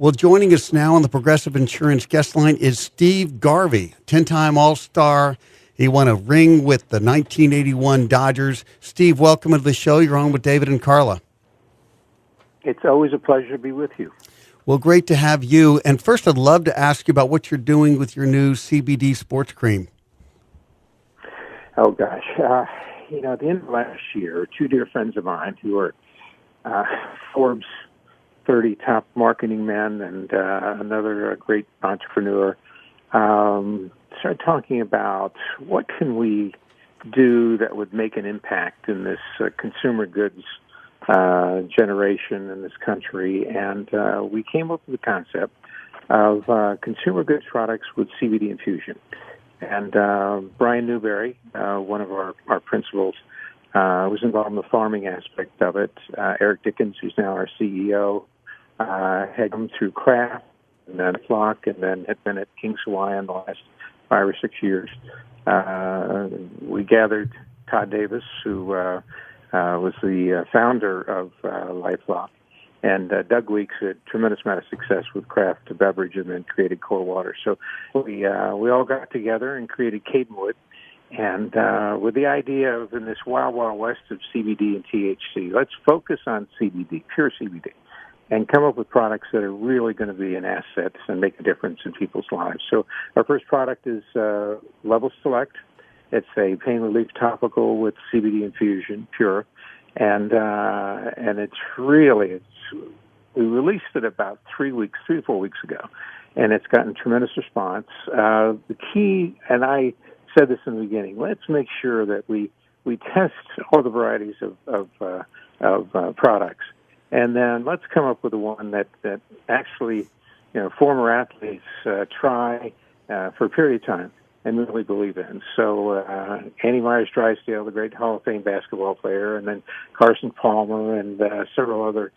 Well, joining us now on the Progressive Insurance guest line is Steve Garvey, 10-time All-Star. He won a ring with the 1981 Dodgers. Steve, welcome to the show. You're on with David and Carla. It's always a pleasure to be with you. Well, great to have you. And first, I'd love to ask you about what you're doing with your new CBD sports cream. Oh, gosh. At the end of last year, two dear friends of mine who are Forbes 30 top marketing men and another great entrepreneur started talking about what can we do that would make an impact in this consumer goods generation in this country. And we came up with the concept of consumer goods products with CBD infusion. And Brian Newberry, one of our principals, was involved in the farming aspect of it. Eric Dickens, who's now our CEO, had come through Kraft and then Flock and then had been at King's Hawaiian the last 5 or 6 years. We gathered Todd Davis, who was the founder of LifeLock, and Doug Weeks had a tremendous amount of success with Kraft Beverage and then created Core Water. So we all got together and created Cadenwood, and with the idea of, in this wild, wild west of CBD and THC, let's focus on CBD, pure CBD, and come up with products that are really going to be an asset and make a difference in people's lives. So our first product is Level Select. It's a pain relief topical with CBD infusion, pure, and we released it about 3 to 4 weeks ago, and it's gotten tremendous response. The key, and I said this in the beginning, let's make sure that we test all the varieties of products, and then let's come up with the one that actually, former athletes try for a period of time and really believe in. So Andy Myers-Drysdale, the great Hall of Fame basketball player, and then Carson Palmer and several other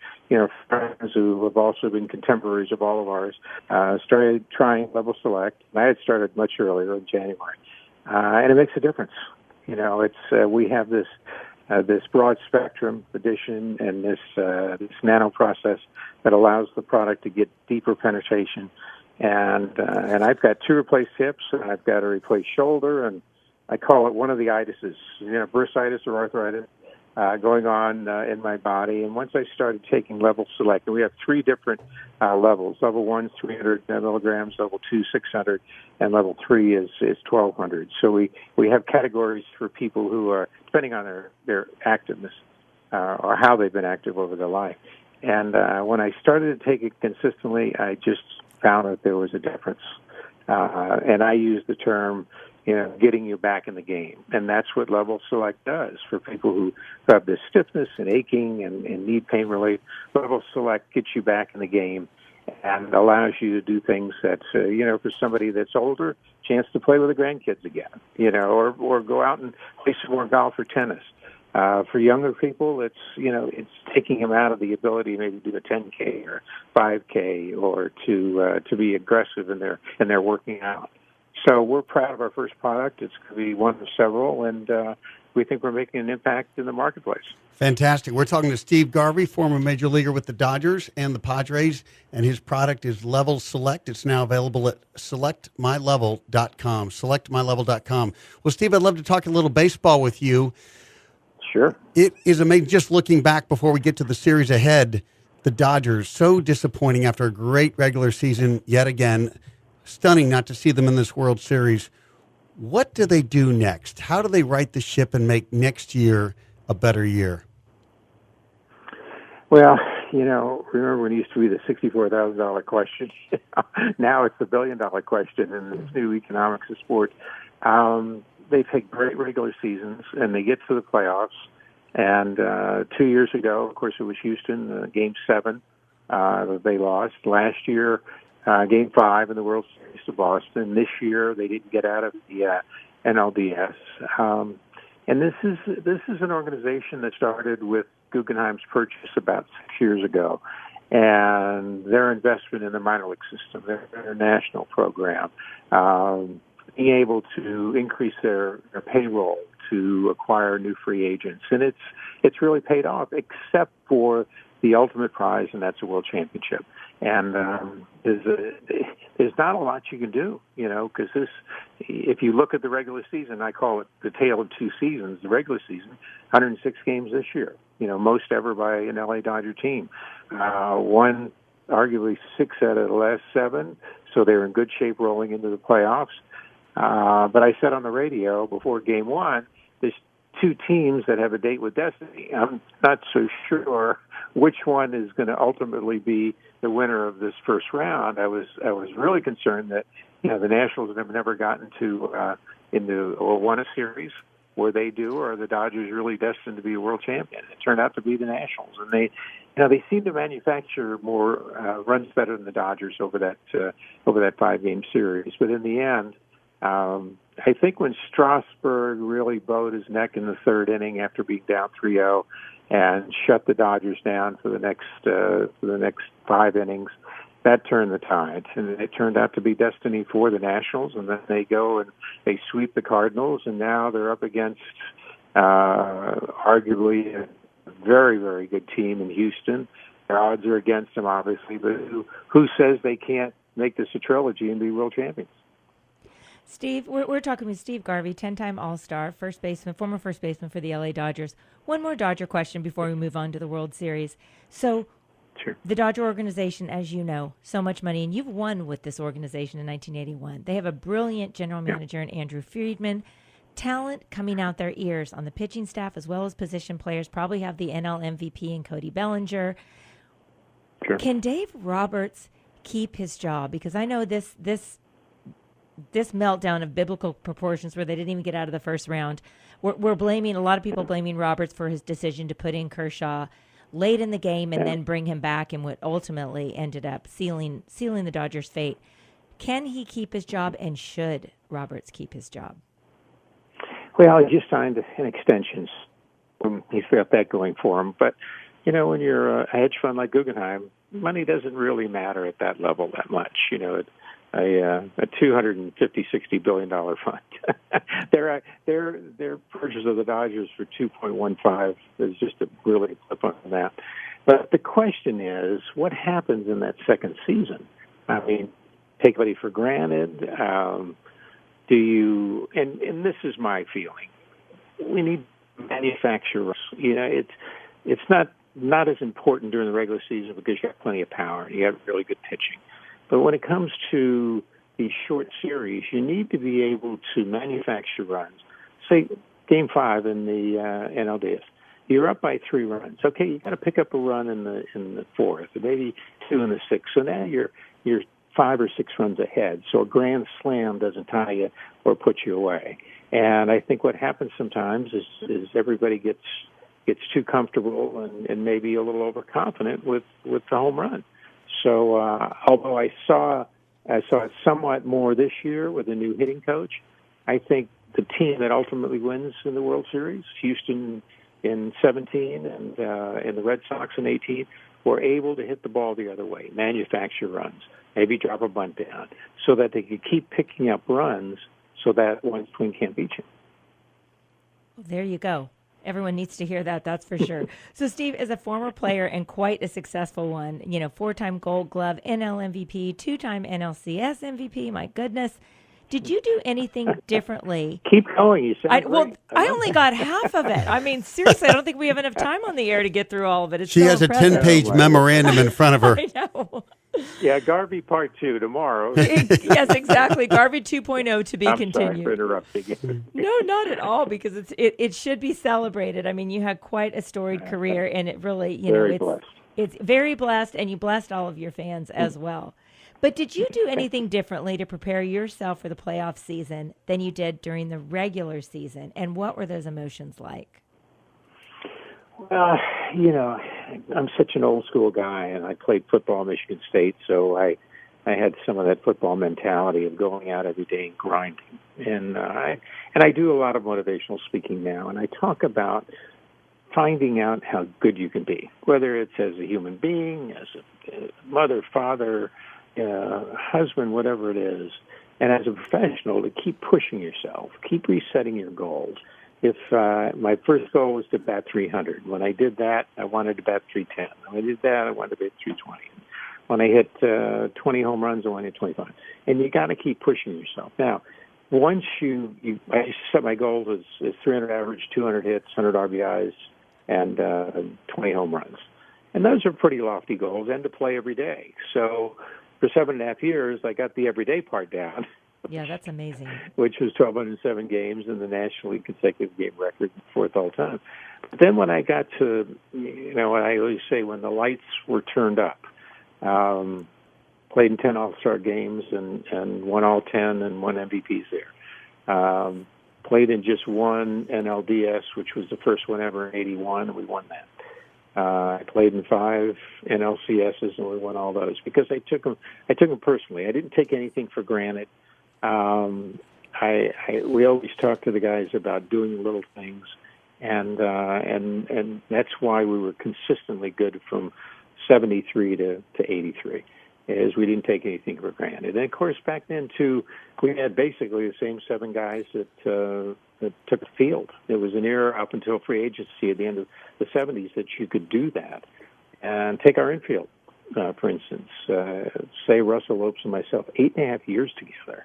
friends who have also been contemporaries of all of ours, started trying Level Select. And I had started much earlier in January, and it makes a difference. We have this broad spectrum addition and this nano process that allows the product to get deeper penetration. And I've got 2 replaced hips, and I've got a replaced shoulder, and I call it one of the itises, bursitis or arthritis going on in my body. And once I started taking Level Select, and we have 3 different levels. Level 1 is 300 milligrams, Level 2 600, and Level 3 is 1,200. So we have categories for people who are, depending on their activeness or how they've been active over their life. And when I started to take it consistently, I just found that there was a difference. And I use the term, getting you back in the game. And that's what Level Select does for people who have this stiffness and aching and need pain relief. Level Select gets you back in the game and allows you to do things that, for somebody that's older, chance to play with the grandkids again, or go out and play some more golf or tennis. For younger people, it's taking them out of the ability to maybe do a 10K or 5K or to be aggressive in their working out. So we're proud of our first product. It's going to be one of several, and we think we're making an impact in the marketplace. Fantastic. We're talking to Steve Garvey, former major leaguer with the Dodgers and the Padres, and his product is Level Select. It's now available at selectmylevel.com, selectmylevel.com. Well, Steve, I'd love to talk a little baseball with you. Sure. It is amazing. Just looking back before we get to the series ahead, the Dodgers, so disappointing after a great regular season yet again. Stunning not to see them in this World Series. What do they do next? How do they right the ship and make next year a better year? Well, remember when it used to be the $64,000 question? Now it's the $1 billion question in this new economics of sports. They've had great regular seasons, and they get to the playoffs. And 2 years ago, of course, it was Houston, Game 7, they lost. Last year, Game 5 in the World Series to Boston. This year, they didn't get out of the NLDS. And this is an organization that started with Guggenheim's purchase about 6 years ago, and their investment in the minor league system, their international program, being able to increase their payroll to acquire new free agents, and it's really paid off, except for the ultimate prize, and that's a world championship. And there's not a lot you can do, because if you look at the regular season, I call it the tale of two seasons. The regular season, 106 games this year, most ever by an LA Dodger team. Won arguably 6 out of the last 7, so they're in good shape rolling into the playoffs. But I said on the radio before Game 1, there's 2 teams that have a date with destiny. I'm not so sure which one is going to ultimately be the winner of this first round. I was really concerned that the Nationals have never gotten into or won a series where they do, or the Dodgers really destined to be a world champion. It turned out to be the Nationals, and they seem to manufacture more runs better than the Dodgers over that 5-game series. But in the end, I think when Strasburg really bowed his neck in the 3rd inning after being down 3-0 and shut the Dodgers down for the next 5 innings, that turned the tide, and it turned out to be destiny for the Nationals. And then they go and they sweep the Cardinals, and now they're up against arguably a very, very good team in Houston. Their odds are against them, obviously, but who says they can't make this a trilogy and be world champions? Steve, we're talking with Steve Garvey, 10-time All-Star, former first baseman for the LA Dodgers. One more Dodger question before we move on to the World Series. So, sure. The Dodger organization, as you know, so much money, and you've won with this organization in 1981. They have a brilliant general manager in Andrew Friedman. Talent coming out their ears on the pitching staff as well as position players. Probably have the NL MVP in Cody Bellinger. Sure. Can Dave Roberts keep his job? Because I know this meltdown of biblical proportions where they didn't even get out of the first round. We're blaming, a lot of people blaming Roberts for his decision to put in Kershaw late in the game and then bring him back in what ultimately ended up sealing the Dodgers' fate. Can he keep his job, and should Roberts keep his job? Well, he just signed an extension. He's got that going for him. But, when you're a hedge fund like Guggenheim, money doesn't really matter at that level that much. A $250-60 billion fund. Their purchase of the Dodgers for $2.15 is just a really flip on that. But the question is, what happens in that second season? I mean, take everybody for granted. Do you? And this is my feeling. We need manufacturers. It's not as important during the regular season because you have plenty of power and you have really good pitching. But when it comes to these short series, you need to be able to manufacture runs. Say Game 5 in the NLDS, you're up by 3 runs. Okay, you got to pick up a run in the 4th, or maybe 2 in the 6th. So now you're 5 or 6 runs ahead. So a grand slam doesn't tie you or put you away. And I think what happens sometimes is everybody gets too comfortable and maybe a little overconfident with the home run. So although I saw it somewhat more this year with a new hitting coach, I think the team that ultimately wins in the World Series, Houston in 17 and the Red Sox in 18, were able to hit the ball the other way, manufacture runs, maybe drop a bunt down, so that they could keep picking up runs so that one swing can't beat you. There you go. Everyone needs to hear that, that's for sure. So, Steve, as a former player and quite a successful one, 4-time Gold Glove, NL MVP, 2-time NLCS MVP, my goodness. Did you do anything differently? Keep going. You said I only got half of it. I mean, seriously, I don't think we have enough time on the air to get through all of it. She has impressive. a 10-page memorandum in front of her. I know. Yeah, Garvey Part 2 tomorrow. Yes, exactly. Garvey 2.0 to be continued. Sorry for interrupting. No, not at all, because it should be celebrated. I mean, you had quite a storied career, and it really, it's very blessed, and you blessed all of your fans as well. But did you do anything differently to prepare yourself for the playoff season than you did during the regular season? And what were those emotions like? Well, I'm such an old school guy, and I played football at Michigan State, so I had some of that football mentality of going out every day and grinding. And I do a lot of motivational speaking now, and I talk about finding out how good you can be, whether it's as a human being, as a mother, father, husband, whatever it is, and as a professional, to keep pushing yourself, keep resetting your goals. If my first goal was to bat 300, when I did that, I wanted to bat 310. When I did that, I wanted to bat 320. when I hit 20 home runs and when I hit 25. And you got to keep pushing yourself. Now, once I used to set my goals as 300 average, 200 hits, 100 RBIs, and 20 home runs. And those are pretty lofty goals, and to play every day. So for 7.5 years, I got the everyday part down. Yeah, that's amazing. Which was 1,207 games and the National League consecutive game record, fourth all time. But then when I got to, I always say when the lights were turned up, played in 10 All-Star games and won all 10 and won MVPs there. Played in just one NLDS, which was the first one ever in 81, and we won that. I played in 5 NLCSs, and we won all those because I took them personally. I didn't take anything for granted. We always talk to the guys about doing little things, and that's why we were consistently good from 73 to 83. Is we didn't take anything for granted. And of course, back then too, we had basically the same 7 guys that took the field. There was an era up until free agency at the end of the 70s that you could do that. And take our infield, for instance. Say Russell Lopes and myself, 8.5 years together.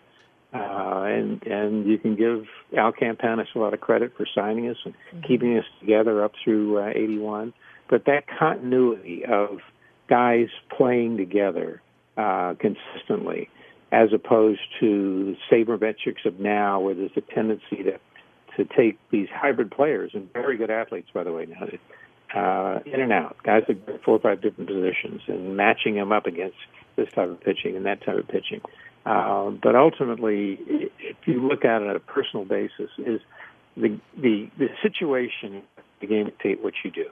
And you can give Al Campanis a lot of credit for signing us and keeping us together up through 81. But that continuity of guys playing together consistently, as opposed to the sabermetrics of now, where there's a tendency to take these hybrid players, and very good athletes, by the way, now, in and out, guys that play 4 or 5 different positions, and matching them up against this type of pitching and that type of pitching. But ultimately, if you look at it on a personal basis, is the situation the game dictate what you do.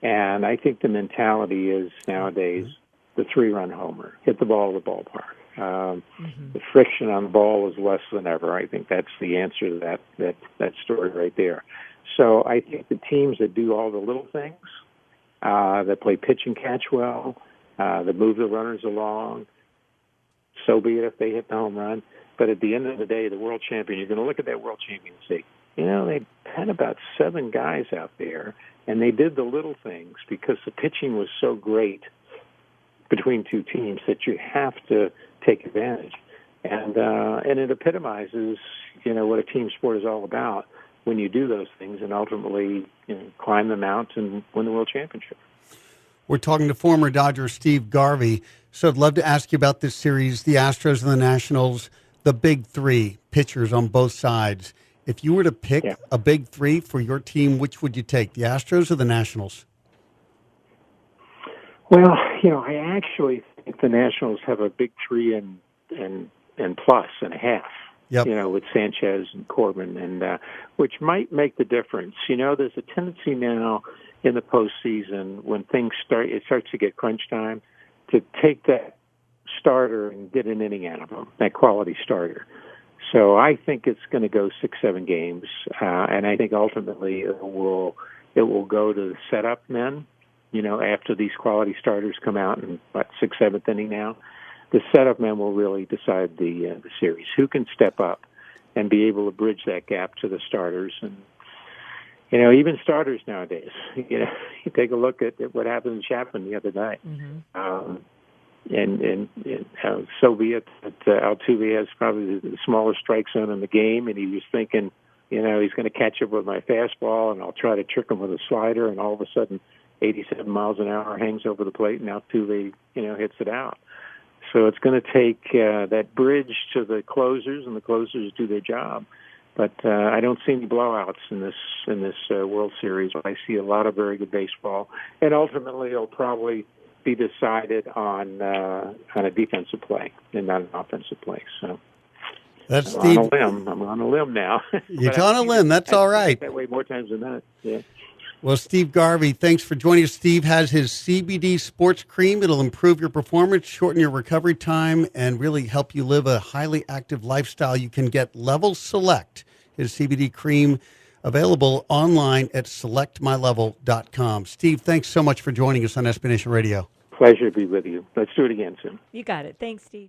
And I think the mentality is nowadays the 3-run homer, hit the ball to the ballpark. The friction on the ball is less than ever. I think that's the answer to that story right there. So I think the teams that do all the little things, that play pitch and catch well, that move the runners along, so be it if they hit the home run. But at the end of the day, the world champion, you're going to look at that world champion and say, they had about 7 guys out there, and they did the little things because the pitching was so great between 2 teams that you have to take advantage. And it epitomizes, what a team sport is all about when you do those things and ultimately climb the mount and win the world championship. We're talking to former Dodger Steve Garvey. So I'd love to ask you about this series, the Astros and the Nationals, the big 3 pitchers on both sides. If you were to pick a big 3 for your team, which would you take, the Astros or the Nationals? Well, I actually think the Nationals have a big 3 and plus and a half. Yep. With Sanchez and Corbin, and which might make the difference. There's a tendency now in the postseason when it starts to get crunch time, to take that starter and get an inning out of them, that quality starter. So I think it's going to go 6-7 games, and I think ultimately it will go to the setup men. After these quality starters come out in 6th, 7th inning now, the setup men will really decide the series. Who can step up and be able to bridge that gap to the starters? And even starters nowadays. You take a look at what happened in Chapman the other night. And so be it that Altuve has probably the smallest strike zone in the game, and he was thinking, he's going to catch up with my fastball, and I'll try to trick him with a slider, and all of a sudden 87 miles an hour hangs over the plate, and Altuve, hits it out. So it's going to take that bridge to the closers, and the closers do their job. But I don't see any blowouts in this World Series. I see a lot of very good baseball, and ultimately it'll probably be decided on a defensive play and not an offensive play. So that's I'm Steve. on a limb. I'm on a limb now. You're on a limb. That's all right. That way more times than that. Yeah. Well, Steve Garvey, thanks for joining us. Steve has his CBD sports cream. It'll improve your performance, shorten your recovery time, and really help you live a highly active lifestyle. You can get Level Select, his CBD cream, available online at selectmylevel.com. Steve, thanks so much for joining us on SB Nation Radio. Pleasure to be with you. Let's do it again soon. You got it. Thanks, Steve.